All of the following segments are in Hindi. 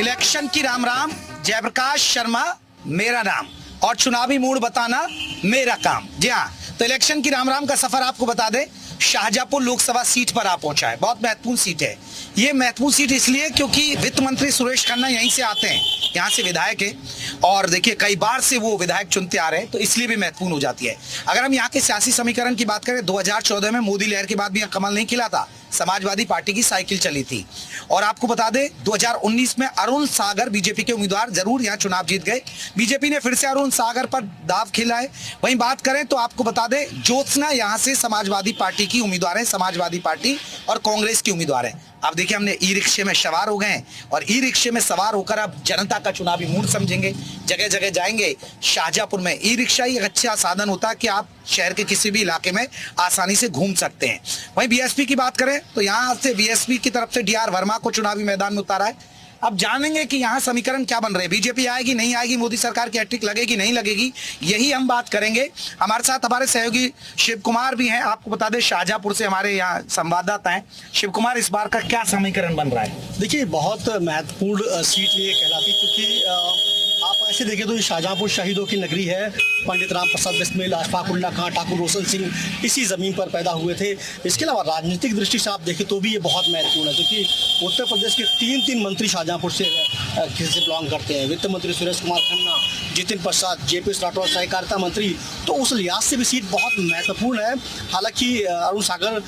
इलेक्शन की राम राम, जयप्रकाश शर्मा मेरा नाम और चुनावी मूड बताना मेरा काम। जी हाँ, तो इलेक्शन की राम राम का सफर आपको बता दे, शाहजहांपुर लोकसभा सीट पर आ पहुंचा है। बहुत महत्वपूर्ण सीट है ये। महत्वपूर्ण सीट इसलिए क्योंकि वित्त मंत्री सुरेश खन्ना यहीं से आते हैं, यहाँ से विधायक है और देखिए कई बार से वो विधायक चुनते आ रहे हैं, तो इसलिए भी महत्वपूर्ण हो जाती है। अगर हम यहाँ के सियासी समीकरण की बात करें, 2014 में मोदी लहर के बाद भी कमल नहीं खिला था, समाजवादी पार्टी की साइकिल चली थी। और आपको बता दें 2019 में अरुण सागर बीजेपी के उम्मीदवार जरूर यहाँ चुनाव जीत गए। बीजेपी ने फिर से अरुण सागर पर दाव खेला है। वहीं बात करें तो आपको बता दें ज्योत्सना यहाँ से समाजवादी पार्टी की उम्मीदवार है, समाजवादी पार्टी और कांग्रेस की उम्मीदवार है। अब देखिए हमने ई रिक्शे में सवार हो गए हैं और ई रिक्शे में सवार होकर अब जनता का चुनावी मूड समझेंगे, जगह जगह जाएंगे। शाहजहांपुर में ई रिक्शा ही एक अच्छा साधन होता है कि आप शहर के किसी भी इलाके में आसानी से घूम सकते हैं। वहीं बीएसपी की बात करें तो यहाँ से बीएसपी की तरफ से डीआर वर्मा को चुनावी मैदान में उतारा है। अब जानेंगे कि यहाँ समीकरण क्या बन रहे हैं, बीजेपी आएगी नहीं आएगी, मोदी सरकार की हैट्रिक लगेगी नहीं लगेगी, यही हम बात करेंगे। हमारे साथ हमारे सहयोगी शिव कुमार भी हैं। आपको बता दें शाहजहांपुर से हमारे यहाँ संवाददाता हैं। शिव कुमार, इस बार का क्या समीकरण बन रहा है? देखिए बहुत महत्वपूर्ण सीट ये कहलाती, क्योंकि आप ऐसे देखें तो ये शाहजहांपुर शहीदों की नगरी है। पंडित राम प्रसाद बिस्मिल, अशफाक उल्ला खां, ठाकुर रोशन सिंह इसी ज़मीन पर पैदा हुए थे। इसके अलावा राजनीतिक दृष्टि से आप देखें तो भी ये बहुत महत्वपूर्ण है, क्योंकि उत्तर प्रदेश के तीन मंत्री शाहजहांपुर से बिलोंग करते हैं। वित्त मंत्री सुरेश कुमार खन्ना, जितिन प्रसाद, जेपी राठौर सहकारिता मंत्री, तो उस लिहाज से भी सीट बहुत महत्वपूर्ण है। हालांकि अरुण सागर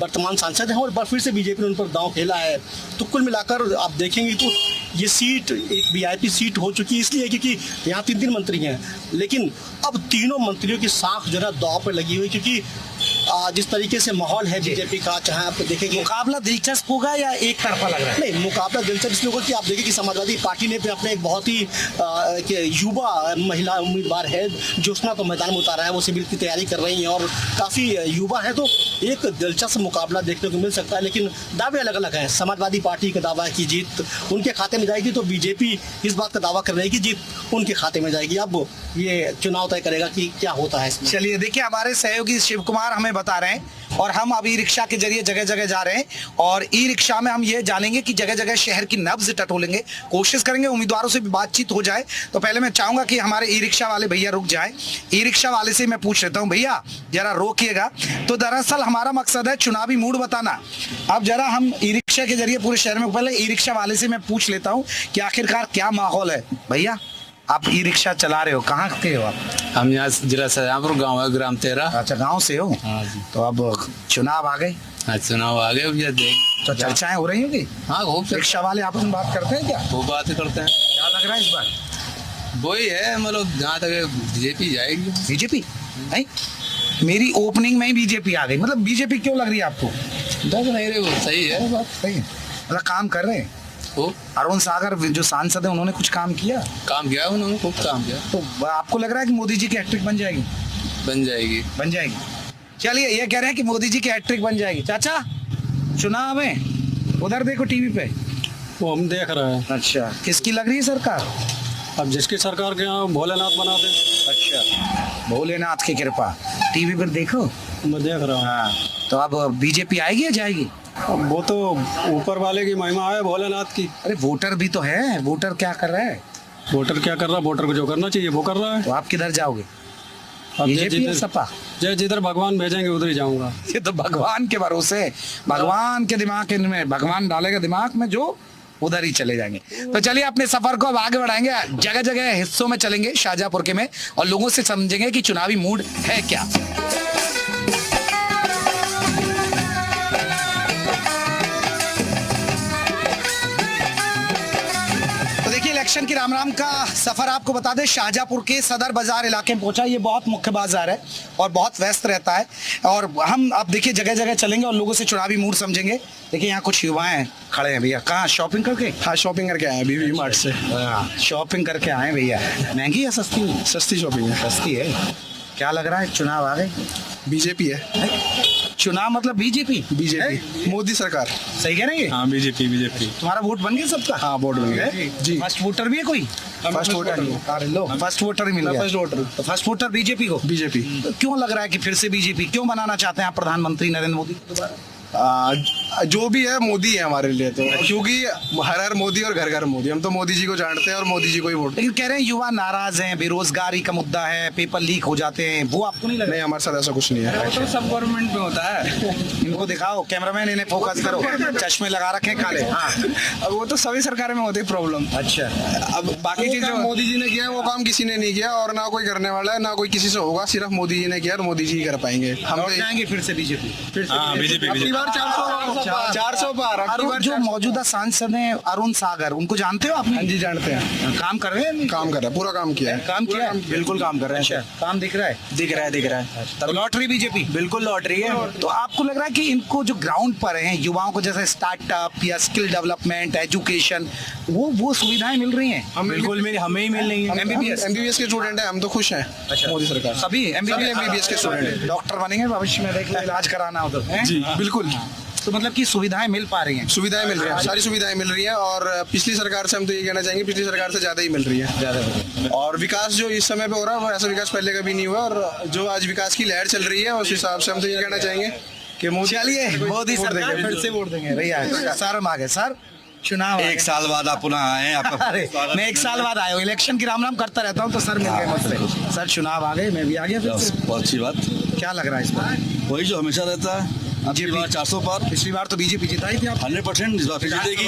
वर्तमान सांसद हैं और फिर से बीजेपी ने उन पर दांव खेला है। तो कुल मिलाकर आप देखेंगे तो ये सीट एक वीआईपी सीट हो चुकी है, इसलिए क्योंकि यहाँ तीन मंत्री हैं, लेकिन अब तीनों मंत्रियों की साख जो है दांव पर लगी हुई, क्योंकि जिस तरीके से माहौल है बीजेपी का, चाहे आप देखेंगे मुकाबला दिलचस्प होगा या एक तरफा लग रहा है? नहीं, मुकाबला दिलचस्प इसलिए होगा कि आप देखिए कि समाजवादी पार्टी ने अपने एक बहुत ही युवा महिला उम्मीदवार है ज्योत्सना को मैदान में उतारा है। वो सिविल की तैयारी कर रही हैं और काफ़ी युवा है, तो एक दिलचस्प मुकाबला देखने को मिल सकता है। लेकिन दावे अलग अलग हैं। समाजवादी पार्टी का दावा है कि जीत उनके खाते में जाएगी, तो बीजेपी इस बात का दावा कर रही है कि जीत उनके खाते में जाएगी। अब ये चुनाव तय करेगा कि क्या होता है इसमें। चलिए देखिए, हमारे सहयोगी शिव कुमार हमें बता रहे हैं और हम अब ई रिक्शा के जरिए जगह जगह जा रहे हैं और ई रिक्शा में हम ये जानेंगे कि जगह जगह शहर की नब्ज टटोलेंगे, कोशिश करेंगे उम्मीदवारों से भी बातचीत हो जाए। तो पहले मैं चाहूंगा कि हमारे ई रिक्शा वाले भैया रुक जाए। ई रिक्शा वाले से मैं पूछ लेता हूँ, भैया जरा रोकिएगा। तो दरअसल हमारा मकसद है चुनावी मूड बताना। अब जरा हम ई रिक्शा के जरिए पूरे शहर में, पहले ई रिक्शा वाले से मैं पूछ लेता हूँ कि आखिरकार क्या माहौल है। भैया आप ई रिक्शा चला रहे हो, कहाँ के हो आप? हम यहाँ जिला शाहजहांपुर गाँव है, ग्राम 13। अच्छा, गाँव से हो? हाँ जी। तो अब चुनाव आ गए? हाँ, चुनाव आ गए भैया, देख तो चर्चाएं हो रही होंगी। हाँ, खूब रिक्शा वाले आपस में बात करते हैं क्या? वो बातें करते हैं। क्या लग रहा है इस बार? वही है, मतलब जहाँ तक बीजेपी जाएगी। बीजेपी नहीं, मेरी ओपनिंग में ही बीजेपी आ गई। मतलब बीजेपी क्यों लग रही है आपको? लग नहीं रही, वो सही है बात। सही है, मतलब काम कर रहे हैं। वो अरुण सागर जो सांसद है उन्होंने कुछ काम किया? काम किया उन्होंने, खूब काम किया। तो आपको लग रहा है कि मोदी जी की हैट्रिक बन जाएगी? बन जाएगी, बन जाएगी। चलिए, ये कह रहे हैं कि मोदी जी की हैट्रिक बन जाएगी। चाचा चुनाव में उधर देखो टीवी पे, वो हम देख रहे हैं। अच्छा, किसकी लग रही है सरकार? अब जिसकी सरकार के यहाँ भोलेनाथ बना दे। अच्छा, भोलेनाथ की कृपा, टीवी पर देखो। मैं देख रहा हूँ। हाँ, तो अब बीजेपी आएगी या जाएगी? वो तो ऊपर वाले की महिमा है भोलेनाथ की। अरे वोटर भी तो है, वोटर क्या कर रहा है? वोटर क्या कर रहा है? वोटर को जो करना चाहिए वो कर रहा है। तो आप किधर जाओगे? अब बीजेपी या सपा? जिधर भगवान भेजेंगे उधर ही जाऊंगा। ये तो भगवान के भरोसे, भगवान के दिमाग में, भगवान डालेगा दिमाग में जो, उधर ही चले जाएंगे। तो चलिए अपने सफर को अब आगे बढ़ाएंगे, जगह जगह हिस्सों में चलेंगे शाहजहांपुर के में और लोगों से समझेंगे कि चुनावी मूड है क्या। इलेक्शन की राम राम का सफर आपको बता दें, शाहजहांपुर के सदर बाजार इलाके में पहुंचा। ये बहुत मुख्य बाजार है और बहुत व्यस्त रहता है और हम अब देखिए जगह जगह चलेंगे और लोगों से चुनावी मूड समझेंगे। देखिए यहाँ कुछ युवाएं खड़े हैं। भैया कहाँ शॉपिंग करके? हाँ, शॉपिंग करके आए हैं वी मार्ट से। शॉपिंग करके आए भैया। महंगी या सस्ती? सस्ती शॉपिंग है। सस्ती है। क्या लग रहा है, चुनाव आ गए? बीजेपी है। चुनाव मतलब बीजेपी? बीजेपी, मोदी सरकार। सही कह रहे हैं? हाँ, बीजेपी। तुम्हारा वोट बन गया सबका? हाँ, वोट बन गया जी। फर्स्ट वोटर भी है कोई? फर्स्ट वोटर लो, फर्स्ट वोटर ही मिल गया। First voter. तो फर्स्ट वोटर बीजेपी को? बीजेपी। तो क्यों लग रहा है कि फिर से बीजेपी? क्यों बनाना चाहते हैं आप प्रधानमंत्री नरेंद्र मोदी? जो भी है मोदी है हमारे लिए तो, क्योंकि हर हर मोदी और घर घर मोदी, हम तो मोदी जी को जानते हैं और मोदी जी को ही वोट। लेकिन कह रहे हैं युवा नाराज हैं, बेरोजगारी का मुद्दा है, पेपर लीक हो जाते हैं, वो आपको नहीं लगा? नहीं, हमारे साथ ऐसा कुछ नहीं है। वो तो सब गवर्नमेंट में होता है। इनको दिखाओ, कैमरामैन इन्हें फोकस करो, चश्मे लगा रखे हैं काले। हाँ अब वो तो सभी सरकार में होती है प्रॉब्लम। अच्छा, अब बाकी जो चीजें काम मोदी जी ने किया है वो काम किसी ने नहीं किया और ना कोई करने वाला है, ना कोई किसी से होगा, सिर्फ मोदी जी ने किया और मोदी जी ही कर पाएंगे। हम लौट तो जाएंगे फिर से बीजेपी। अगली बार 400 पार। अरुण जो मौजूदा सांसद हैं अरुण सागर, उनको जानते हो आपने? हाँ जी, जानते हैं। काम कर रहे हैं? काम कर रहा है, पूरा काम किया है। काम किया है? बिल्कुल काम कर रहे हैं। अच्छा, काम दिख रहा है? दिख रहा है तो लौट रही बीजेपी? बिल्कुल लौट रही है। तो आपको लग रहा है कि इनको जो ग्राउंड पर हैं युवाओं को, जैसे स्टार्टअप या स्किल डेवलपमेंट, एजुकेशन, वो सुविधाएं मिल रही हैं? बिल्कुल हमें ही मिल रही है। एमबीबीएस के स्टूडेंट हैं हम, तो खुश हैं। मोदी सरकार सभी एमबीबीएस के स्टूडेंट हैं। डॉक्टर बनेंगे भविष्य में, देख लो इलाज कराना उधर हैं? जी बिल्कुल, तो मतलब कि सुविधाएं मिल पा रही हैं? सुविधाएं मिल रही हैं, सारी सुविधाएं मिल रही हैं और पिछली सरकार से हम तो ये कहना चाहेंगे पिछली सरकार से ज्यादा ही मिल रही है। और विकास जो इस समय पे हो रहा है वो ऐसा विकास पहले कभी नहीं हुआ और जो आज विकास की लहर चल रही है उस हिसाब से हम तो ये कहना चाहेंगे कि चलिए मोदी सरकार फिर से वोट देंगे भैया। सर हम आगे, सर चुनाव एक साल बाद आप पुनः आए आपका। अरे मैं 1 साल बाद आया हूँ, इलेक्शन की राम राम करता रहता हूँ, तो सर मिल गए मुझसे। सर चुनाव आ गए, मैं भी आ गया फिर से। बहुत अच्छी बात। क्या लग रहा है इस बार? वही जो हमेशा रहता है, अब इस बार 400 पार। पिछली बार तो बीजेपी जिताई थी आप। 100% इस बार फिर जीतेगी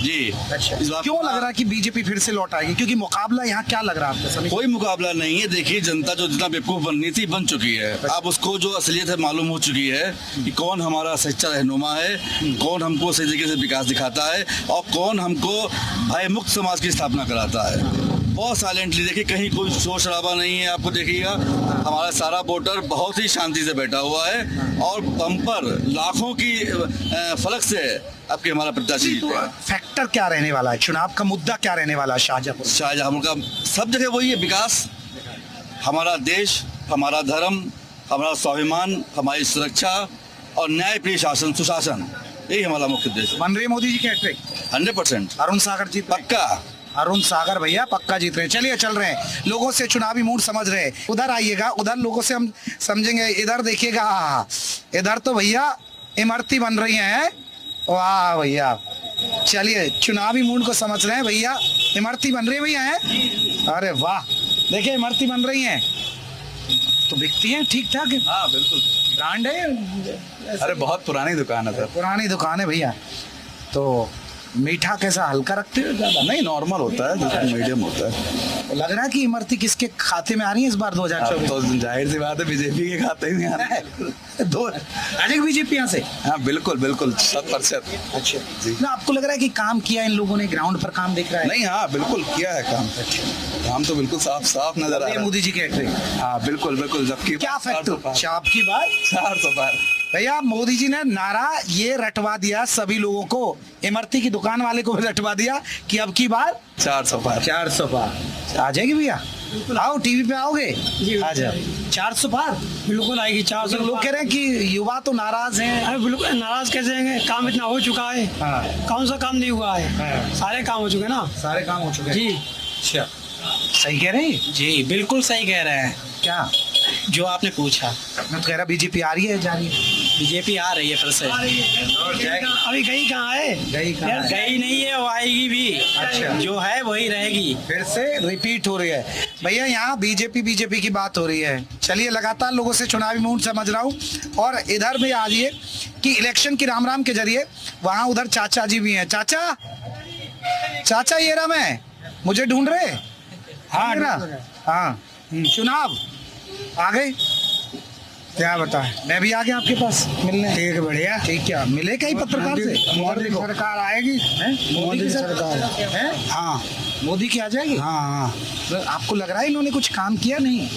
जी। अच्छा, इस बार क्यों लग रहा है कि बीजेपी फिर से लौट आएगी? क्योंकि मुकाबला यहाँ क्या लग रहा है आपको? सभी कोई मुकाबला नहीं है। देखिए, जनता जो जितना बेवकूफ बननी थी बन चुकी है। अब उसको जो असलियत है मालूम हो चुकी है कि कौन हमारा सच्चा रहनुमा है, कौन हमको सही तरीके से विकास दिखाता है और कौन हमको भय मुक्त समाज की स्थापना कराता है। बहुत साइलेंटली देखिए, कहीं कोई शोर शराबा नहीं है। आपको देखिएगा हमारा सारा वोटर बहुत ही शांति से बैठा हुआ है और बम्पर लाखों की फलक से आपके हमारा प्रत्याशी जीता है। फैक्टर क्या रहने वाला है? चुनाव का मुद्दा क्या रहने वाला है शाहजहांपुर? शाहजहां का सब जगह वही है, विकास, हमारा देश, हमारा धर्म, हमारा स्वाभिमान, हमारी सुरक्षा और न्यायप्रिय शासन, सुशासन, यही हमारा मुख्य उद्देश्य बन रही है मोदी जी की हैट्रिक? 100%। अरुण सागर जीत रहे हैं। पक्का अरुण सागर भैया पक्का जीत रहे हैं। चलिए चल रहे हैं, लोगों से चुनावी मूड समझ रहे हैं। उधर आइएगा, उधर लोगों से हम समझेंगे। इधर देखिएगा, इधर तो भैया इमरती बन रही हैं। वाह भैया, चलिए चुनावी मूड को समझ रहे हैं भैया। इमरती बन रही है भैया हैं? अरे वाह, देखिए इमरती बन रही हैं तो बिकती हैं ठीक ठाक? हाँ बिल्कुल, ब्रांड है? अरे बहुत पुरानी दुकान है सर। पुरानी दुकान है भैया। तो मीठा कैसा, हल्का रखते हो ज्यादा? नहीं, नॉर्मल होता है, मीडियम होता है। लग रहा है कि इमरती किसके खाते में आ रही है इस बार 2024? तो जाहिर सी बात है बीजेपी के खाते में आ रहा है। दो अजय बीजेपी यहाँ से? हाँ बिल्कुल बिल्कुल 100%। अच्छा जी। ना आपको लग रहा है कि काम किया इन लोगों ने, ग्राउंड पर काम दिख रहा है? नहीं, हाँ बिल्कुल किया है काम। काम तो बिल्कुल साफ साफ नजर आ रहा है। मोदी जी के हैट्रिक? हाँ बिल्कुल बिल्कुल। जबकि क्या फैक्टर आपकी बात? 400 पार भैया। मोदी जी ने नारा ये रटवा दिया सभी लोगों को, इमरती की दुकान वाले को भी रटवा दिया कि अब की बार 400 पार। 400 पार आ जाएगी भैया। आओ टीवी पे आओगे? आ जाओ। 400 पार बिल्कुल आएगी। 400 लोग कह रहे हैं कि युवा तो नाराज हैं। अरे बिल्कुल नाराज कैसे हैं? काम इतना हो चुका है। हाँ। कौन सा काम नहीं हुआ है? हाँ। सारे काम हो चुके ना। सारे काम हो चुके हैं जी। अच्छा, सही कह रहे हैं? जी बिल्कुल सही कह रहे हैं क्या जो आपने पूछा। मैं तो कह रहा बीजेपी आ रही है, जा रही है? बीजेपी आ रही है फिर से। अभी गई कहाँ है? गई कहाँ है? गई नहीं है, वो आएगी भी। अच्छा। जो है वही रहेगी। फिर से रिपीट हो रही है भैया। यहाँ बीजेपी की बात हो रही है। चलिए लगातार लोगों से चुनावी मूड समझ रहा हूँ। और इधर भी आ जाइए कि इलेक्शन की राम राम के जरिए वहाँ उधर चाचा जी भी हैं। चाचा, चाचा ये रहा मैं, मुझे ढूंढ रहे? हाँ हाँ, चुनाव आ गए, क्या बताएं? मैं भी आ गया आपके पास मिलने। ठीक है, बढ़िया। ठीक, क्या मिले कहीं पत्रकार से? मोदी की सरकार आएगी। मोदी की सरकार है? हाँ मोदी की आ जाएगी? हाँ हाँ। तो आपको लग रहा है इन्होंने कुछ काम किया? नहीं,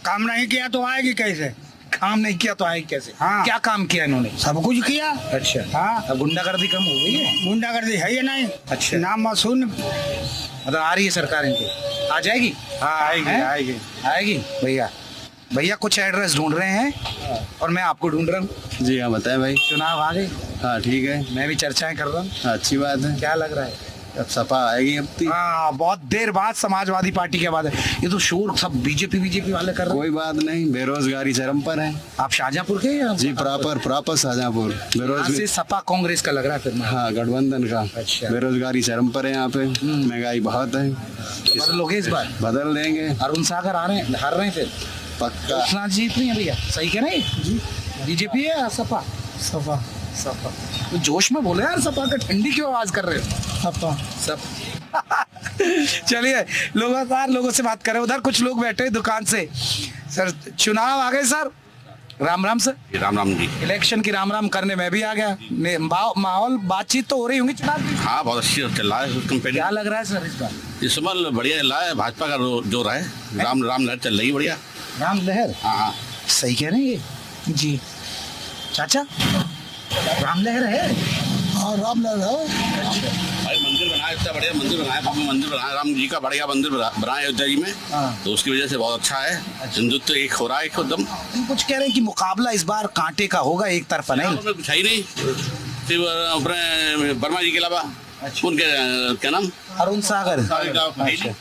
काम नहीं किया तो आएगी कैसे? काम नहीं किया तो आएगी कैसे? हाँ। क्या काम किया इन्होंने? सब कुछ किया। अच्छा, हाँ। अब गुंडागर्दी कम हो गई है? गुंडागर्दी है या नहीं? अच्छा। नाम मासूम। मतलब आ रही है सरकार इनकी, आ जाएगी? हाँ आएगी हैं? आएगी। आएगी भैया। भैया कुछ एड्रेस ढूंढ रहे हैं और मैं आपको ढूंढ रहा हूँ। जी हाँ बताएं भाई। चुनाव आ गए, हाँ ठीक है, मैं भी चर्चाएं कर रहा हूँ। अच्छी बात है। क्या लग रहा है? अब सपा आएगी अब ती। हाँ, बहुत देर बाद समाजवादी पार्टी के बाद है। ये तो शोर सब बीजेपी वाले कर रहे कोई बात नहीं, बेरोजगारी चरम पर है। हैं। आप शाहजहांपुर के या जी प्रॉपर शाहजहाँपुर। यहाँ से बेरोजगारी, सपा कांग्रेस का लग रहा है फिर। हाँ गठबंधन का। अच्छा। बेरोजगारी चरम पर है यहाँ पे, महंगाई बहुत है। बदलोगे इस बार? बदल देंगे अरुण सागर हार रहे हैं फिर। पक्का। उतना जीत नहीं है भैया, सही कह रहे हैं जी? बीजेपी है या सपा? सपा। तो जोश में बोले यार, सपा का ठंडी क्यों आवाज कर रहे हो? सब चलिए लोगों से बात करें। उधर कुछ लोग बैठे दुकान से। सर चुनाव आ गए sir, Ram Ram sir. Ram Ram ji. Election की राम राम करने में भी आ गया। माहौल बातचीत तो हो रही होंगी चुनाव की। हाँ बहुत अच्छी चल रहा है क्या लग रहा है सर इस बार? इस समय बढ़िया चल रहा है, भाजपा का जोर है। राम लहर चल रही है बढ़िया। राम लहर? हाँ सही कह रहे हैं ये जी चाचा, राम लहर है। हाँ राम लहर है। भाई मंदिर बनाया, इतना बढ़िया मंदिर बनाया, भव्य मंदिर बनाया, राम जी का बढ़िया मंदिर बनाया अयोध्या जी में। हाँ। तो उसकी वजह से बहुत अच्छा है। हिंदुत्व एक हो रहा है एकदम। कुछ कह रहे हैं कि मुकाबला इस बार कांटे का होगा, एक तरफा नहीं। उसमें कुछ है ही नहीं, सिर्फ अपने वर्मा जी के अलावा उनके क्या नाम, अरुण सागर अच्छा।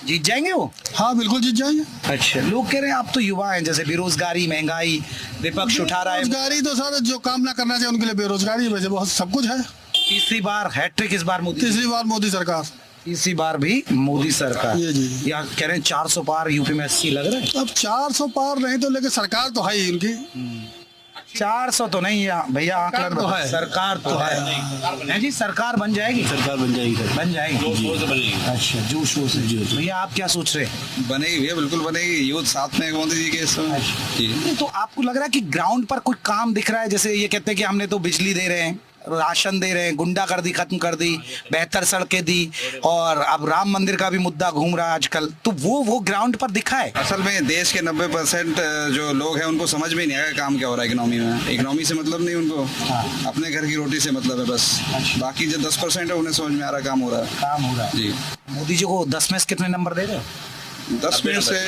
जीत जाएंगे वो? हाँ बिल्कुल जीत जाएंगे। अच्छा, लोग कह रहे हैं आप तो युवा हैं, जैसे बेरोजगारी, महंगाई विपक्ष उठा रहा है। बेरोजगारी तो सर जो काम ना करना चाहिए उनके लिए बेरोजगारी, वैसे बहुत सब कुछ है। तीसरी बार हैट्रिक इस बार मोदी। तीसरी बार मोदी सरकार। तीसरी बार भी मोदी सरकार। जी। या कह रहे हैं 400 पार यूपी में 80 लग रहा है। अब 400 पार नहीं तो लेकिन सरकार तो है ही उनकी। 400 तो नहीं है भैया, आंकलन तो है। सरकार तो है नहीं जी, सरकार बन जाएगी। सरकार बन जाएगी सर। बन जाएगी। अच्छा, जोश से भैया आप क्या सोच रहे हैं? बनेगी भैया, बिल्कुल बनेगी। यूथ साथ में मोदी जी के इस समय। जी। तो आपको लग रहा है कि ग्राउंड पर कोई काम दिख रहा है? जैसे ये कहते हैं कि हमने तो बिजली दे रहे हैं, राशन दे रहे हैं, गुंडागर्दी खत्म कर दी, बेहतर सड़कें दी, और अब राम मंदिर का भी मुद्दा घूम रहा है आजकल, तो वो ग्राउंड पर दिखा है? असल में देश के 90% जो लोग हैं उनको समझ में नहीं आएगा काम क्या हो रहा है इकोनॉमी में। इकोनॉमी से मतलब नहीं उनको, अपने घर की रोटी से मतलब है बस। बाकी जो 10% है उन्हें समझ में आ रहा है काम हो रहा है। काम हो रहा है जी। मोदी जी को 10 में से कितने नंबर दे रहे हो? 10 में से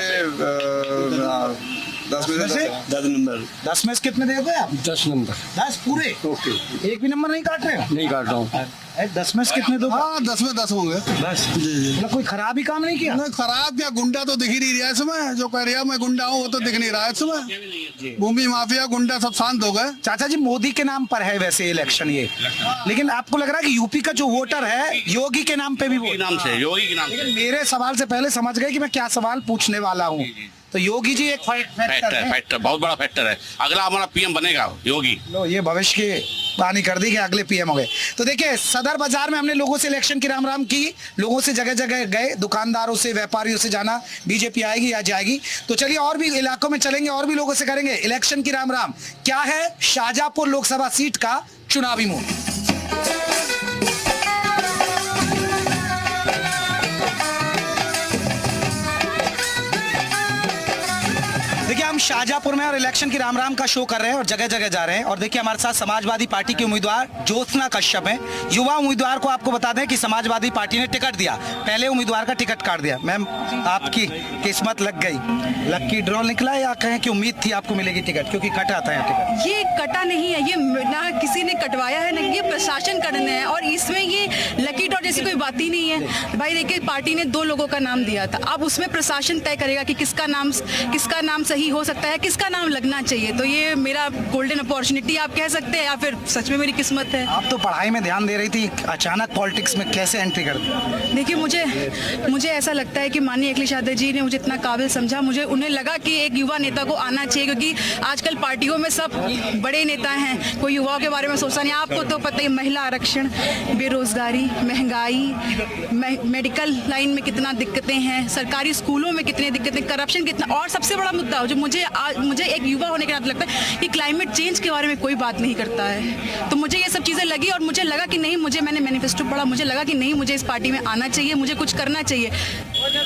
10 नंबर। 10 में से कितने दोगे आप? 10 नंबर। 10 पूरे? ओके। एक भी नंबर नहीं काट रहे हो? नहीं काट रहा हूँ। 10 में से कितने दोगे? हाँ 10 में 10 होंगे। बस जी। मतलब कोई खराब ही काम नहीं किया? नहीं खराब क्या, गुंडा तो दिख ही नहीं रहा है इसमें। जो कह रहा मैं गुंडा हूँ वो तो दिख नहीं रहा है इसमें। भूमि माफिया गुंडा सब शांत हो गए। चाचा जी मोदी के नाम पर है वैसे इलेक्शन ये, लेकिन आपको लग रहा है कि यूपी का जो वोटर है योगी के नाम पे भी वोट? नाम से, योगी के नाम से। मेरे सवाल से पहले समझ गए कि मैं क्या सवाल पूछने वाला हूँ। तो योगी जी एक फैक्टर है। फैक्टर बहुत बड़ा फैक्टर है। अगला हमारा पीएम बनेगा योगी। लो ये भविष्य की बानी कर दी कि अगले पीएम हो गए। तो देखिए सदर बाजार में हमने लोगों से इलेक्शन की राम राम की, लोगों से जगह जगह गए, दुकानदारों से, व्यापारियों से जाना बीजेपी आएगी या जाएगी। तो चलिए और भी इलाकों में चलेंगे, और भी लोगों से करेंगे इलेक्शन की राम राम। क्या है शाहजहाँपुर लोकसभा सीट का चुनावी मूड? देखिए हम शाहजहाँपुर में और इलेक्शन की राम राम का शो कर रहे हैं और जगह जगह जा रहे हैं। और देखिए हमारे साथ समाजवादी पार्टी के उम्मीदवार ज्योत्सना कश्यप हैं। युवा उम्मीदवार को आपको बता दें कि समाजवादी पार्टी ने टिकट दिया, पहले उम्मीदवार का टिकट काट दिया। मैम आपकी किस्मत लग गई, लक्की ड्रॉ निकला या कहें कि उम्मीद थी आपको मिलेगी टिकट, क्योंकि कटा आता है टिकट? ये कटा नहीं है, ये ना किसी ने कटवाया है, ना ये प्रशासन करने है, और इसमें ये लकी ड्रॉ जैसी कोई बात ही नहीं है। भाई देखिए पार्टी ने 2 लोगों का नाम दिया था, अब उसमें प्रशासन तय करेगा कि किसका नाम सही हो सकता है, किसका नाम लगना चाहिए। तो ये मेरा गोल्डन अपॉर्चुनिटी आप कह सकते हैं, या फिर सच में मेरी किस्मत है। आप तो पढ़ाई में ध्यान दे रही थी, अचानक पॉलिटिक्स में कैसे एंट्री कर दी? देखिए मुझे ऐसा लगता है कि माननीय अखिलेश यादव जी ने मुझे इतना काबिल समझा, मुझे उन्हें लगा कि एक युवा नेता को आना चाहिए, क्योंकि आजकल पार्टियों में सब बड़े नेता हैं, कोई युवाओं के बारे में सोचता नहीं। आपको तो पता ही, महिला आरक्षण, बेरोजगारी, महंगाई, मेडिकल लाइन में कितना दिक्कतें हैं, सरकारी स्कूलों में कितनी दिक्कतें, करप्शन कितना, और सबसे बड़ा मुद्दा जो मुझे एक युवा होने के नाते लगता है कि क्लाइमेट चेंज के बारे में कोई बात नहीं करता है। तो मुझे ये सब चीज़ें लगी और मुझे लगा कि नहीं, मैंने मैनिफेस्टो पढ़ा, मुझे लगा कि नहीं, मुझे इस पार्टी में आना चाहिए, मुझे कुछ करना चाहिए।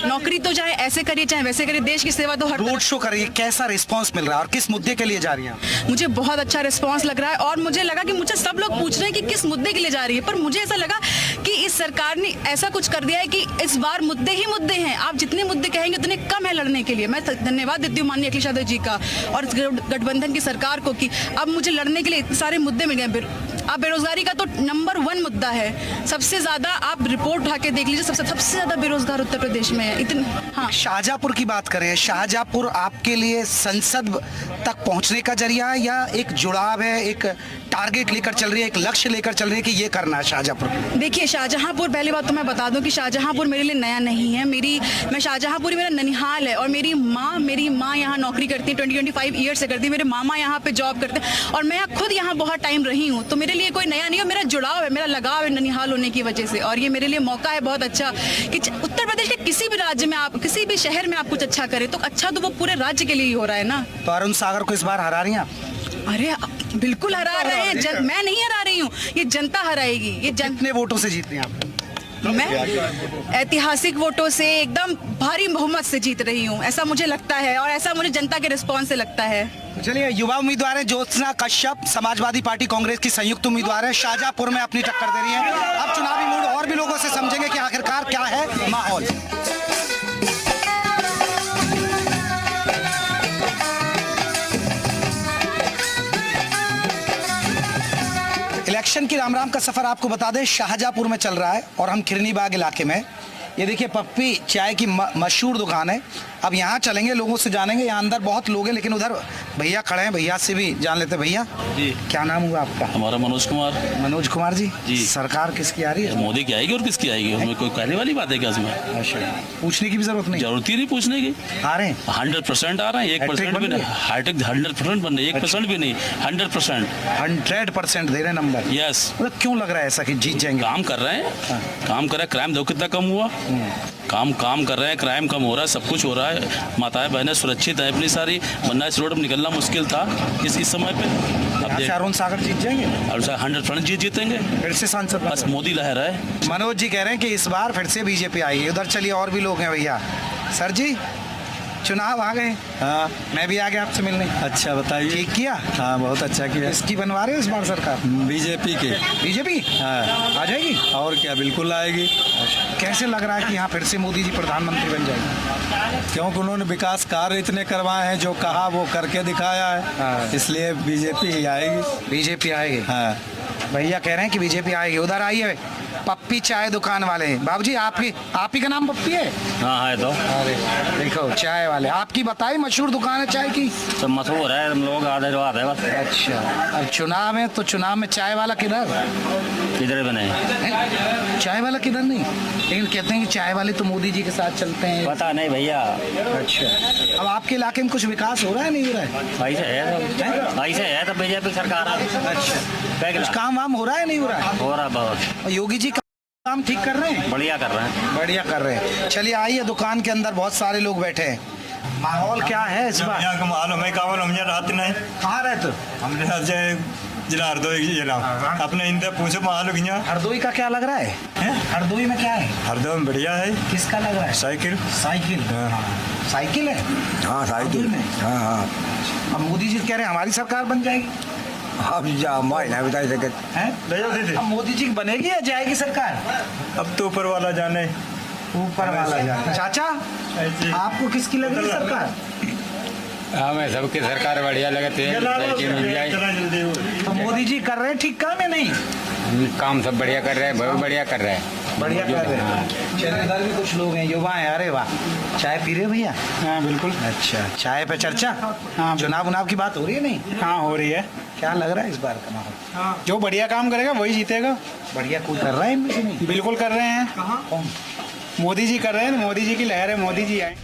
नौकरी तो चाहे ऐसे करिए चाहे वैसे करिए, देश की सेवा तो हर रोड शो करिए, कैसा रिस्पांस मिल रहा है और किस मुद्दे के लिए जा रही हैं? मुझे बहुत अच्छा रिस्पांस लग रहा है, और मुझे लगा कि मुझे सब लोग पूछ रहे हैं कि किस मुद्दे के लिए जा रही है, पर मुझे ऐसा लगा कि इस सरकार ने ऐसा कुछ कर दिया है कि इस बार मुद्दे ही मुद्दे हैं। आप जितने मुद्दे कहेंगे उतने कम है लड़ने के लिए। मैं धन्यवाद देती हूँ माननीय अखिलेश यादव जी का और गठबंधन की सरकार को कि अब मुझे लड़ने के लिए इतने सारे मुद्दे मिल गए। आप बेरोजगारी का तो नंबर 1 मुद्दा है। सबसे ज्यादा आप रिपोर्ट उठा के देख लीजिए, सबसे ज्यादा बेरोजगार उत्तर प्रदेश में है। इतने हाँ, शाहजहांपुर की बात करें, शाहजहांपुर आपके लिए संसद तक पहुंचने का जरिया है या एक जुड़ाव है, एक टारगेट लेकर चल रही है, एक लक्ष्य लेकर चल रही है कि ये करना है शाहजहांपुर? देखिए शाहजहांपुर, पहली बात तो मैं बता दूं कि शाहजहांपुर मेरे लिए नया नहीं है। मैं शाहजहांपुर, मेरा ननिहाल है और मेरी माँ यहाँ नौकरी करती है, 20-25 ईयर से करती है। मेरे मामा यहाँ पे जॉब करते हैं और मैं खुद यहाँ बहुत टाइम रही हूँ, तो मेरे लिए कोई नया नहीं है। मेरा जुड़ाव है, मेरा लगाव है ननिहाल होने की वजह से, और ये मेरे लिए मौका है बहुत अच्छा कि उत्तर प्रदेश के किसी भी राज्य में आप, किसी भी शहर में आप कुछ अच्छा करें तो अच्छा तो वो पूरे राज्य के लिए ही हो रहा है ना। तो अरुण सागर को इस बार हरा रही हैं आप? अरे बिल्कुल हरा रहे हैं, मैं नहीं हरा रही हूँ, ये जनता हराएगी। ये कितने वोटों से जीत रही हैं आप? मैं ऐतिहासिक वोटों से एकदम भारी बहुमत से जीत रही हूँ, ऐसा मुझे लगता है और ऐसा मुझे जनता के रिस्पॉन्स से लगता है। तो चलिए, युवा उम्मीदवार है ज्योत्सना कश्यप, समाजवादी पार्टी कांग्रेस की संयुक्त उम्मीदवार है, शाहजहांपुर में अपनी टक्कर दे रही है। अब चुनावी मूड और भी लोगों से समझेंगे कि आखिरकार क्या है माहौल। इलेक्शन की राम राम का सफर आपको बता दें शाहजहांपुर में चल रहा है और हम खिरनी बाग इलाके में। ये देखिए पप्पी चाय की मशहूर दुकान है। अब यहाँ चलेंगे, लोगों से जानेंगे। यहाँ अंदर बहुत लोग हैं लेकिन उधर भैया खड़े हैं, भैया से भी जान लेते। भैया जी, क्या नाम हुआ आपका? हमारा मनोज कुमार। मनोज कुमार जी। जी। सरकार किसकी आ रही है? मोदी की आएगी और किसकी आएगी, उसमें कोई कहने वाली बात है क्या? इसमें अच्छा, पूछने की भी जरूरत नहीं, जरूरत ही नहीं पूछने की। आ रहे हैं 100% आ रहे हैं, 1% भी नहीं। हाईटेक 100% बन रही है, 1% भी नहीं, 100%। 100% दे रहे नंबर। यस, मतलब क्यों लग रहा है ऐसा कि जीत जाएंगे? काम कर रहे हैं, काम कर रहे हैं। क्राइम देखो कितना कम हुआ, काम कर रहे हैं, क्राइम कम हो रहा है, सब कुछ हो रहा है। माताएं बहनें सुरक्षित है अपनी सारी, वरना इस रोड में निकलना मुश्किल था इस समय पे। अब अरुण सागर जीत जाएंगे? 100% जीतेंगे, फिर से सांसद बस मोदी लहर है। मनोज जी कह रहे हैं कि इस बार फिर से बीजेपी आएगी। उधर चलिए, और भी लोग हैं भैया। सर जी, चुनाव आ गए। हाँ, मैं भी आ गया आपसे मिलने। अच्छा बताइए। ठीक किया? हाँ, बहुत अच्छा किया। इसकी बनवा रहे हो इस बार सरकार? बीजेपी के। बीजेपी हाँ, आ जाएगी? और क्या, बिल्कुल आएगी। कैसे लग रहा है कि यहाँ फिर से मोदी जी प्रधानमंत्री बन जाएंगे? क्योंकि उन्होंने विकास कार्य इतने करवाए हैं, जो कहा वो करके दिखाया है। हाँ। इसलिए बीजेपी ही आएगी। बीजेपी आएगी? हाँ, भैया कह रहे हैं कि बीजेपी आएगी। उधर आइए, पप्पी चाय दुकान वाले। बाबूजी, आप ही का नाम पप्पी है? हाँ है तो। अरे देखो, चाय वाले आपकी बताई मशहूर दुकान है चाय की। तो मशहूर है, हम लोग आधे आते हैं बस। अच्छा, अब चुनाव है तो चुनाव में चाय वाला किधर? किधर बने? चाय वाला किधर नहीं, लेकिन कहते हैं कि चाय वाले तो मोदी जी के साथ चलते हैं। पता नहीं भैया। अच्छा, अब आपके इलाके में कुछ विकास हो रहा है नहीं हो रहा है? ऐसे है तो बीजेपी सरकार। अच्छा, कुछ काम वाम हो रहा है नहीं हो रहा है? हो रहा बहुत। और योगी जी काम ठीक कर रहे हैं? बढ़िया कर रहे हैं। बढ़िया कर रहे हैं। चलिए आइए, दुकान के अंदर बहुत सारे लोग बैठे हैं। माहौल क्या है इस बार? यहाँ का मालूम है कावल हम यहाँ रहते नहीं। कहाँ रहते हो? हम जिला हरदोई जिला। अपने इनसे पूछो मालूम यहाँ। हरदोई का क्या लग रहा है? हरदोई में क्या है? हरदोई में बढ़िया है। किसका लग रहा है? साइकिल। साइकिल? साइकिल है? हाँ, साइकिल में। हाँ हाँ। अब मोदी जी कह रहे हैं हमारी सरकार बन जाएगी। अब जा मैं नहीं बता सके। अब मोदी जी बनेगी या जाएगी सरकार? अब तो ऊपर वाला जाने। ऊपर वाला जाने। चाचा, आपको किसकी लग रही है सरकार? हमें सबकी सरकार बढ़िया लगती है। तो मोदी जी कर रहे हैं ठीक काम या नहीं? काम सब बढ़िया कर रहे हैं, बहुत बढ़िया कर रहे हैं। बढ़िया कर रहे हैं। चलिए, इधर भी कुछ लोग हैं, युवा हैं। अरे वाह, चाय पी रहे हो भैया? हाँ बिल्कुल। अच्छा, चाय पे चर्चा? हाँ, चुनाव की बात हो रही है नहीं? हाँ, हो रही है। क्या लग रहा है इस बार का माहौल? जो बढ़िया काम करेगा वही जीतेगा। बढ़िया कोई कर रहा है इनमें से नहीं? बिल्कुल कर रहे हैं। कौन? मोदी जी कर रहे हैं, मोदी जी की लहर है, मोदी जी आए।